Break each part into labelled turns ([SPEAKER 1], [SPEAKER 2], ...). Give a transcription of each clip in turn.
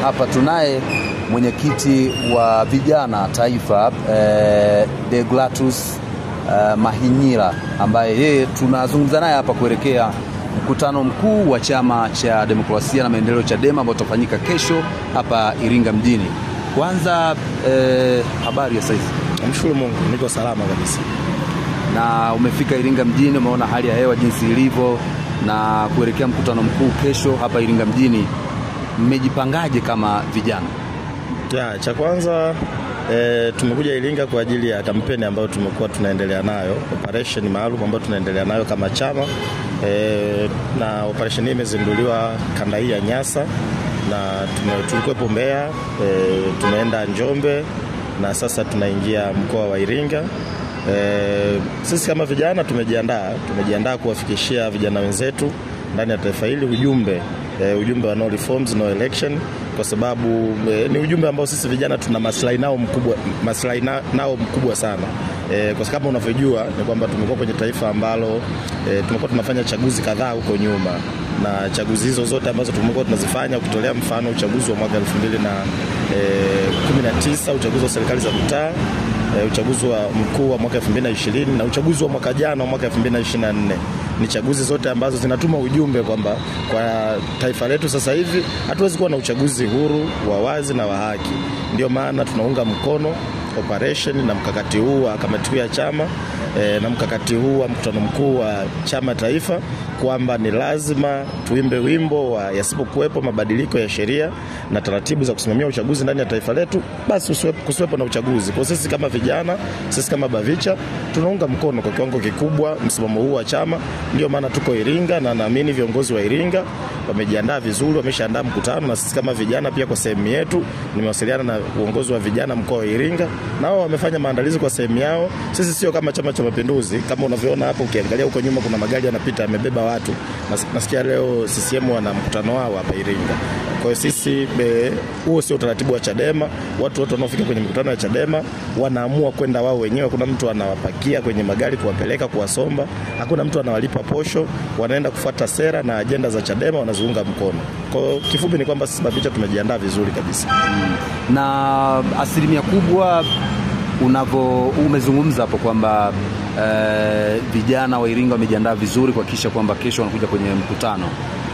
[SPEAKER 1] hapa tunaye mwenyekiti wa vijana taifa Deogratus Mahinyila, ambaye yeye tunazungumza naye hapa kuelekea mkutano mkuu wa Chama cha Demokrasia na Maendeleo Chadema ambao utafanyika kesho hapa Iringa mjini. Kwanza habari ya saizi?
[SPEAKER 2] Mshukuru Mungu, niko salama kabisa.
[SPEAKER 1] Na umefika Iringa mjini, umeona hali ya hewa jinsi ilivyo na kuelekea mkutano mkuu kesho hapa Iringa mjini, mmejipangaje kama vijana?
[SPEAKER 2] Cha kwanza tumekuja Iringa kwa ajili ya kampeni ambayo tumekuwa tunaendelea nayo, operation maalum ambayo tunaendelea nayo kama chama. Na operation hii imezinduliwa kanda hii ya Nyasa, na tulikuwepo Mbeya, tumeenda Njombe, na sasa tunaingia mkoa wa Iringa. Sisi kama vijana tumejiandaa kuwafikishia vijana wenzetu ndani ya taifa hili ujumbe wa no reforms no election, kwa sababu ni ujumbe ambao sisi vijana tuna maslahi nao mkubwa sana. Kwa sababu kama unavyojua ni kwamba tumekuwa kwenye taifa ambalo tumekuwa tunafanya chaguzi kadhaa huko nyuma, na chaguzi hizo zote ambazo tumekuwa tunazifanya, ukitolea mfano uchaguzi wa mwaka 2019, uchaguzi wa serikali za mitaa, uchaguzi wa mkuu wa mwaka 2020 na uchaguzi wa mwaka jana wa mwaka 2024, ni chaguzi zote ambazo zinatuma ujumbe kwamba kwa taifa letu sasa hivi hatuwezi kuwa na uchaguzi huru, wa wazi na wa haki. Ndio maana tunaunga mkono operation na mkakati huu wa kamati ya chama na mkakati huu wa mkutano mkuu wa chama taifa, kwamba ni lazima tuimbe wimbo wa yasipokuwepo mabadiliko ya sheria na taratibu za kusimamia uchaguzi ndani ya taifa letu, basi kusiwepo na uchaguzi. Kwa sisi kama vijana, sisi kama Bavicha, tunaunga mkono kwa kiwango kikubwa msimamo huu wa chama. Ndio maana tuko Iringa, na naamini viongozi wa Iringa wamejiandaa vizuri, wameshaandaa mkutano, na sisi kama vijana pia kwa sehemu yetu nimewasiliana na uongozi wa vijana mkoa wa Iringa, nao wamefanya maandalizi kwa sehemu yao. Sisi sio kama Chama cha Mapinduzi, kama unavyoona hapo, ukiangalia huko nyuma kuna magari yanapita yamebeba watu. Nasikia leo CCM wana mkutano wao hapa Iringa. Kwa hiyo sisi huo sio utaratibu wa Chadema. Watu wote wanaofika kwenye mkutano wa Chadema wanaamua kwenda wao wenyewe. Kuna mtu anawapakia kwenye magari kuwapeleka kuwasomba, hakuna mtu anawalipa posho, wanaenda kufuata sera na ajenda za Chadema, wanaziunga mkono. Kwa kifupi ni kwamba sisi Bavicha tumejiandaa vizuri kabisa.
[SPEAKER 1] Na asilimia kubwa umezungumza hapo kwamba vijana wa Iringa wamejiandaa vizuri kuhakikisha kwamba kesho wanakuja kwenye mkutano,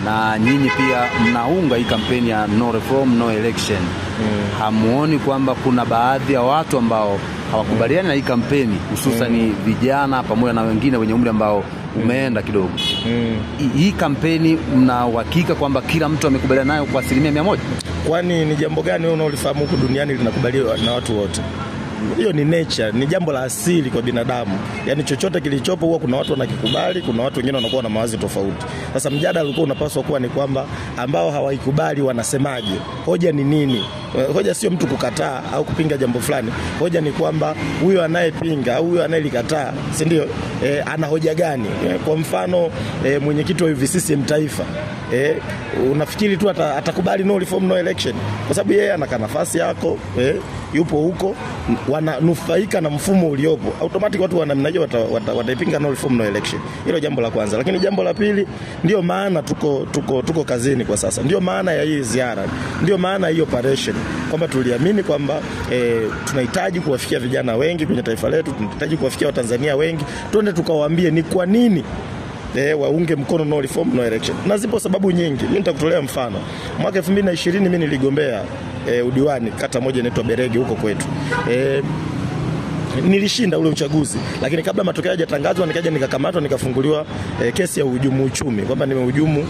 [SPEAKER 1] na nyinyi pia mnaunga hii kampeni ya no reform no election. Hamuoni kwamba kuna baadhi ya watu ambao hawakubaliani na hii kampeni, hususan vijana pamoja na wengine wenye umri ambao umeenda kidogo? Hii kampeni mna uhakika kwamba kila mtu amekubaliana nayo kwa 100%?
[SPEAKER 2] Kwani ni jambo gani unaolifahamu huko duniani linakubaliwa na watu wote? Hiyo ni nature, ni jambo la asili kwa binadamu. Yaani chochote kilichopo huwa kuna watu wanakikubali, kuna watu wengine wanakuwa na mawazo tofauti. Sasa mjadala ulikuwa unapaswa kuwa ni kwamba ambao hawaikubali wanasemaje? Hoja ni nini? Hoja sio mtu kukataa au kupinga jambo fulani. Hoja ni kwamba huyo anayepinga au huyo anayelikataa, si ndio? Ana hoja gani? Kwa mfano mwenyekiti wa UVCCM taifa, unafikiri tu atakubali no reform no election? Kwa sababu yeye ana nafasi yako, yupo huko, wananufaika na mfumo uliopo, automatic watu wanamnajua wataipinga no reform no election. Hilo jambo la kwanza. Lakini jambo la pili, ndio maana tuko kazini kwa sasa, ndio maana ya hii ziara, ndio maana hiyo operation, kwamba tuliamini kwamba tunahitaji kuwafikia vijana wengi kwenye taifa letu, tunahitaji kuwafikia Watanzania wengi, twende tukawaambie ni kwa nini waunge mkono no reform no election. Na zipo sababu nyingi. Mimi nitakutolea mfano. Mwaka 2020 mimi niligombea udiwani kata moja inaitwa Berege huko kwetu. Nilishinda ule uchaguzi, lakini kabla matokeo hayajatangazwa nikaja nikakamatwa, nikafunguliwa kesi ya uhujumu uchumi, kwamba nimehujumu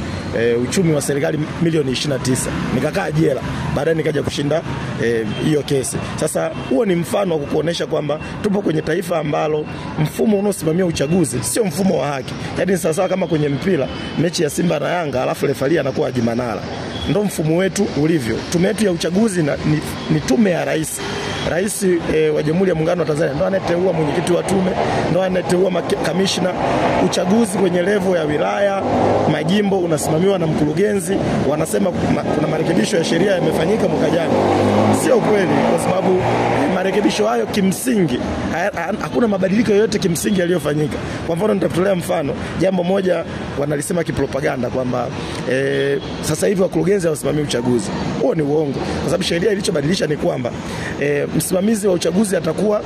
[SPEAKER 2] uchumi wa serikali milioni 29. Nikakaa jela, baadaye nikaja kushinda hiyo kesi. Sasa huo ni mfano wa kukuonesha kwamba tupo kwenye taifa ambalo mfumo unaosimamia uchaguzi sio mfumo wa haki. Yaani sasa kama kwenye mpira mechi ya Simba na Yanga alafu refari anakuwa Haji Manara, ndio mfumo wetu ulivyo. Tume yetu ya uchaguzi ni tume ya rais. Rais wa Jamhuri ya Muungano wa Tanzania ndo anayeteua mwenyekiti wa tume, ndo anayeteua kamishna. Uchaguzi kwenye level ya wilaya, majimbo unasimamiwa na mkurugenzi. Wanasema kuna marekebisho ya sheria yamefanyika mwaka jana. Sio kweli, kwa sababu marekebisho hayo kimsingi hakuna mabadiliko yoyote kimsingi yaliyofanyika. Kwa mfano nitakutolea mfano, jambo moja wanalisema kipropaganda kwamba sasa hivi wakurugenzi hawasimamii uchaguzi. Huo ni uongo, kwa sababu sheria ilichobadilisha ni kwamba msimamizi wa uchaguzi atakuwa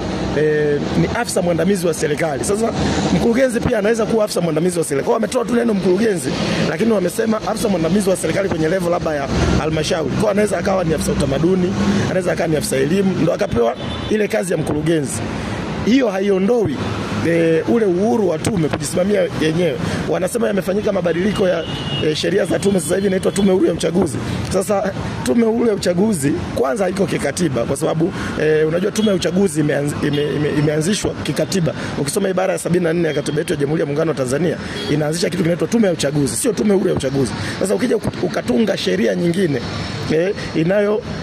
[SPEAKER 2] ni afisa mwandamizi wa serikali. Sasa mkurugenzi pia anaweza kuwa afisa mwandamizi wa serikali. Wametoa tu neno mkurugenzi, lakini wamesema afisa mwandamizi wa serikali kwenye level labda ya halmashauri. Kwa anaweza akawa ni afisa utamaduni, anaweza akawa ni afisa elimu, ndio akapewa ile kazi ya mkurugenzi. Hiyo haiondoi ule uhuru wa tume kujisimamia yenyewe. Wanasema yamefanyika mabadiliko ya sheria za tume, sasa hivi inaitwa Tume Huru ya Uchaguzi. Sasa Tume Huru ya Uchaguzi kwanza haiko kikatiba, kwa sababu unajua Tume ya Uchaguzi imeanzishwa kikatiba. Ukisoma ibara ya 74 ya katiba yetu ya Jamhuri ya Muungano wa Tanzania, inaanzisha kitu kinaitwa Tume ya Uchaguzi, sio Tume Huru ya Uchaguzi. Sasa ukija ukatunga sheria nyingine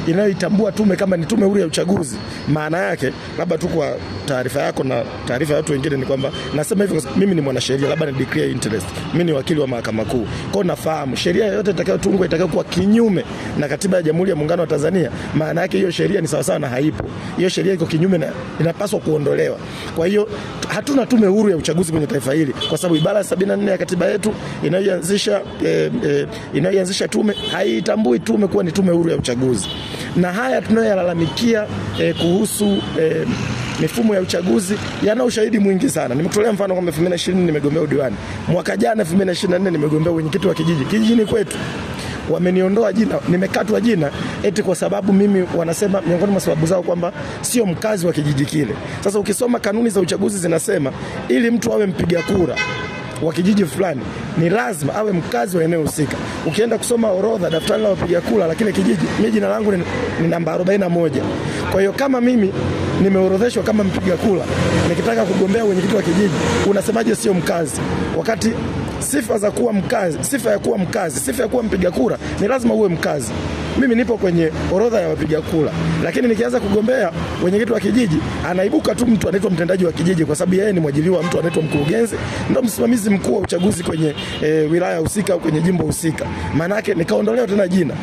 [SPEAKER 2] inayoitambua tume kama ni Tume Huru ya Uchaguzi, maana yake, labda tu kwa taarifa yako na taarifa ya watu wengine, ni kwamba nasema hivyo mimi ni mwanasheria, labda ni declare interest, mimi ni wakili wa Mahakama Kuu. Kwa nafahamu sheria yoyote itakayotungwa itakayokuwa kinyume na katiba ya Jamhuri ya Muungano wa Tanzania, maana yake hiyo sheria ni sawa sawa na haipo. Hiyo sheria iko kinyume na inapaswa kuondolewa. Kwa hatuna Tume Huru ya Uchaguzi kwenye taifa hili, kwa sababu ibara ya 74 ya katiba yetu inayoanzisha tume haitambui tume kuwa ni Tume Huru ya Uchaguzi. Na haya tunayoyalalamikia kuhusu mifumo ya uchaguzi yana ushahidi mwingi sana. Nimekutolea mfano kwamba 2020 nimegombea udiwani. Mwaka jana 2024 nimegombea wenyekiti wa kijijini kwetu. Wameniondoa jina, nimekatwa jina eti kwa sababu mimi, wanasema miongoni mwa sababu zao kwamba sio mkazi wa kijiji kile. Sasa ukisoma kanuni za uchaguzi zinasema ili mtu awe mpiga kura wa kijiji fulani ni lazima awe mkazi wa eneo husika. Ukienda kusoma orodha daftari la wapiga kura la kile kijiji, mimi jina langu ni namba 41. Kwa hiyo kama mimi nimeorodheshwa kama mpiga kura, nikitaka kugombea wenyekiti wa kijiji, unasemaje sio mkazi? Wakati sifa za kuwa mkazi, sifa ya kuwa mkazi, sifa ya kuwa mpiga kura ni lazima uwe mkazi. Mimi nipo kwenye orodha ya wapiga kura, lakini nikianza kugombea wenyekiti wa kijiji, anaibuka tu mtu anaitwa mtendaji wa kijiji, kwa sababu yeye ni mwajiliwa mtu anaitwa mkurugenzi, ndio msimamizi mkuu wa uchaguzi kwenye wilaya husika au kwenye jimbo husika. Maana yake nikaondolewa tena jina.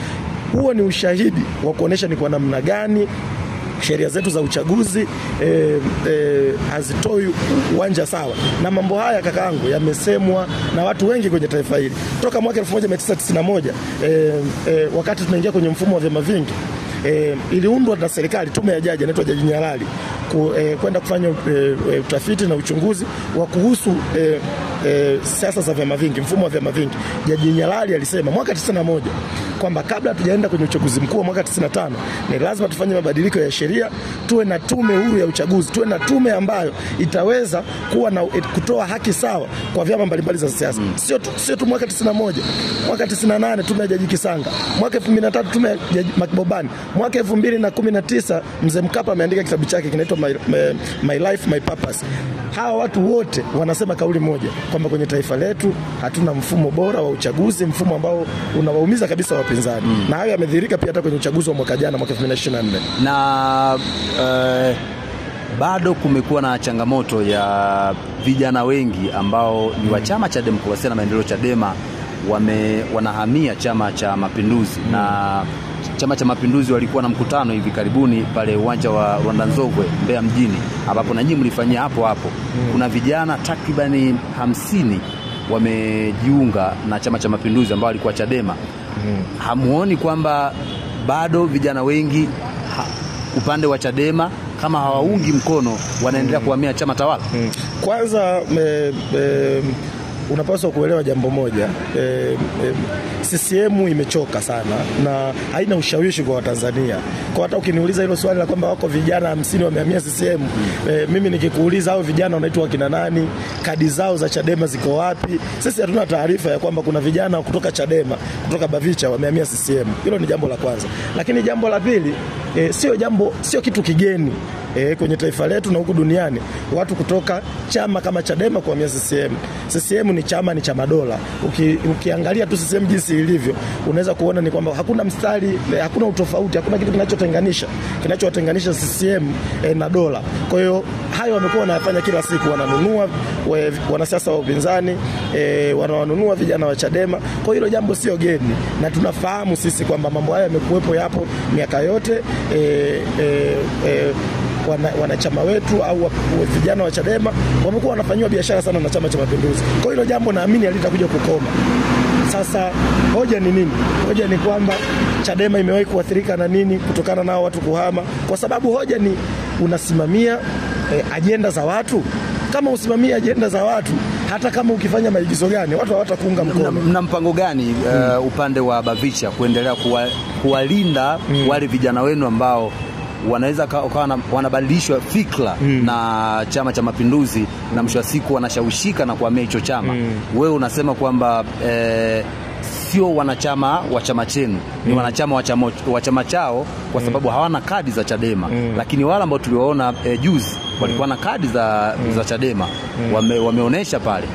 [SPEAKER 2] Huo ni ushahidi wa kuonesha ni kwa namna gani sheria zetu za uchaguzi hazitoi uwanja sawa. Na mambo haya kakaangu yamesemwa na watu wengi kwenye taifa hili toka mwaka 1991 wakati tunaingia kwenye mfumo wa vyama vingi. Iliundwa na serikali tume ya jaji anaitwa Jaji Nyalali kwenda kufanya utafiti na uchunguzi wa kuhusu siasa za vyama vingi, mfumo wa vyama vingi. Jaji Nyalali alisema mwaka 91 kwamba kabla hatujaenda kwenye uchaguzi mkuu wa mwaka 95 ni lazima tufanye mabadiliko ya sheria, tuwe na tume huru ya uchaguzi, tuwe na tume ambayo itaweza kuwa na kutoa haki sawa kwa vyama mbalimbali za siasa. Sio tu mwaka 91, mwaka 98 tume ya Jaji Kisanga, mwaka 2003 tume ya Jaji Makibobani, mwaka 2019 Mzee Mkapa ameandika kitabu chake kinaitwa My Life My Purpose. Hawa watu wote wanasema kauli moja kwamba kwenye taifa letu hatuna mfumo bora wa uchaguzi, mfumo ambao unawaumiza kabisa wapinzani. Na hayo yamedhihirika pia hata kwenye uchaguzi wa mwaka jana, mwaka 2024.
[SPEAKER 1] Na bado kumekuwa na changamoto ya vijana wengi ambao ni wa Chama cha Demokrasia na Maendeleo, Chadema, wanahamia Chama cha Mapinduzi. Na Chama cha Mapinduzi walikuwa na mkutano hivi karibuni pale uwanja wa Rwanda Nzogwe Mbeya mjini, ambapo na nyinyi mlifanyia hapo. Kuna vijana takribani 50 wamejiunga na Chama cha Mapinduzi ambao walikuwa Chadema. Hamuoni kwamba bado vijana wengi upande wa Chadema kama hawaungi mkono wanaendelea kuhamia chama tawala?
[SPEAKER 2] Kwanza unapaswa kuelewa jambo moja. CCM imechoka sana na haina ushawishi kwa Watanzania. Kwa hata ukiniuliza hilo swali la kwamba wako vijana 50 wamehamia CCM, mimi nikikuuliza hao vijana wanaitwa wakina nani, kadi zao za Chadema ziko wapi, sisi hatuna taarifa ya kwamba kuna vijana kutoka Chadema, kutoka Bavicha wamehamia CCM. Hilo ni jambo la kwanza. Lakini jambo la pili, sio kitu kigeni kwenye taifa letu na huku duniani, watu kutoka chama kama Chadema kuhamia CCM. CCM ni chama dola. Ukiangalia tu CCM jinsi ilivyo, unaweza kuona ni kwamba hakuna mstari, hakuna utofauti, hakuna kitu kinachowatenganisha CCM na dola. Kwa hiyo hayo wamekuwa wanafanya kila siku, wananunua wanasiasa wa upinzani, wananunua vijana wa Chadema. Kwa hiyo jambo sio geni, na tunafahamu sisi kwamba mambo haya yamekuwepo yapo miaka yote. Wanachama wetu au vijana wa Chadema wamekuwa wanafanywa biashara sana na Chama cha Mapinduzi. Kwa hiyo jambo naamini halitakuja kukoma. Sasa hoja ni nini? Hoja ni kwamba Chadema imewahi kuathirika na nini kutokana na watu kuhama? Kwa sababu hoja ni unasimamia ajenda za watu. Kama usimamia ajenda za watu, hata kama ukifanya maigizo gani, watu hawatakuunga mkono.
[SPEAKER 1] Mna mpango gani upande wa Bavicha kuendelea kuwalinda wale vijana wenu ambao wanaweza wanabadilishwa fikra na Chama cha Mapinduzi na mwisho wa siku wanashawishika na kuhamia hicho chama? Wewe unasema kwamba sio wanachama wa chama chenu, ni wanachama wa chama chao kwa sababu hawana kadi za Chadema. Lakini wale ambao tuliwaona juzi walikuwa na kadi za Chadema, wameonesha pale.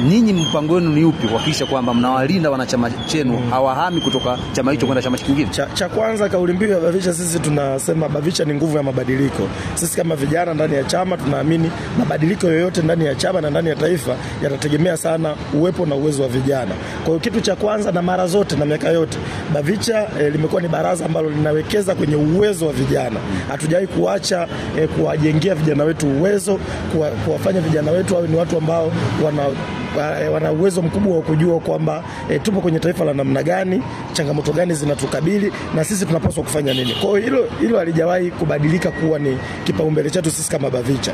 [SPEAKER 1] Nyinyi mpango wenu ni upi kuhakikisha kwamba mnawalinda wanachama chenu hawahami kutoka chama hicho kwenda chama kingine?
[SPEAKER 2] Cha kwanza, kauli mbiu ya Bavicha, sisi tunasema Bavicha ni nguvu ya mabadiliko. Sisi kama vijana ndani ya chama tunaamini mabadiliko yoyote ndani ya chama na ndani ya taifa yatategemea sana uwepo na uwezo wa vijana. Kwa hiyo kitu cha kwanza, na mara zote na miaka yote, Bavicha limekuwa ni baraza ambalo linawekeza kwenye uwezo wa vijana. Hatujawahi kuacha kuwajengea vijana wetu uwezo, kuwafanya vijana wetu ni watu ambao wana uwezo mkubwa wa kujua kwamba tupo kwenye taifa la namna gani, changamoto gani zinatukabili na sisi tunapaswa kufanya nini. Kwa hiyo hilo halijawahi kubadilika kuwa ni kipaumbele chetu sisi kama Bavicha.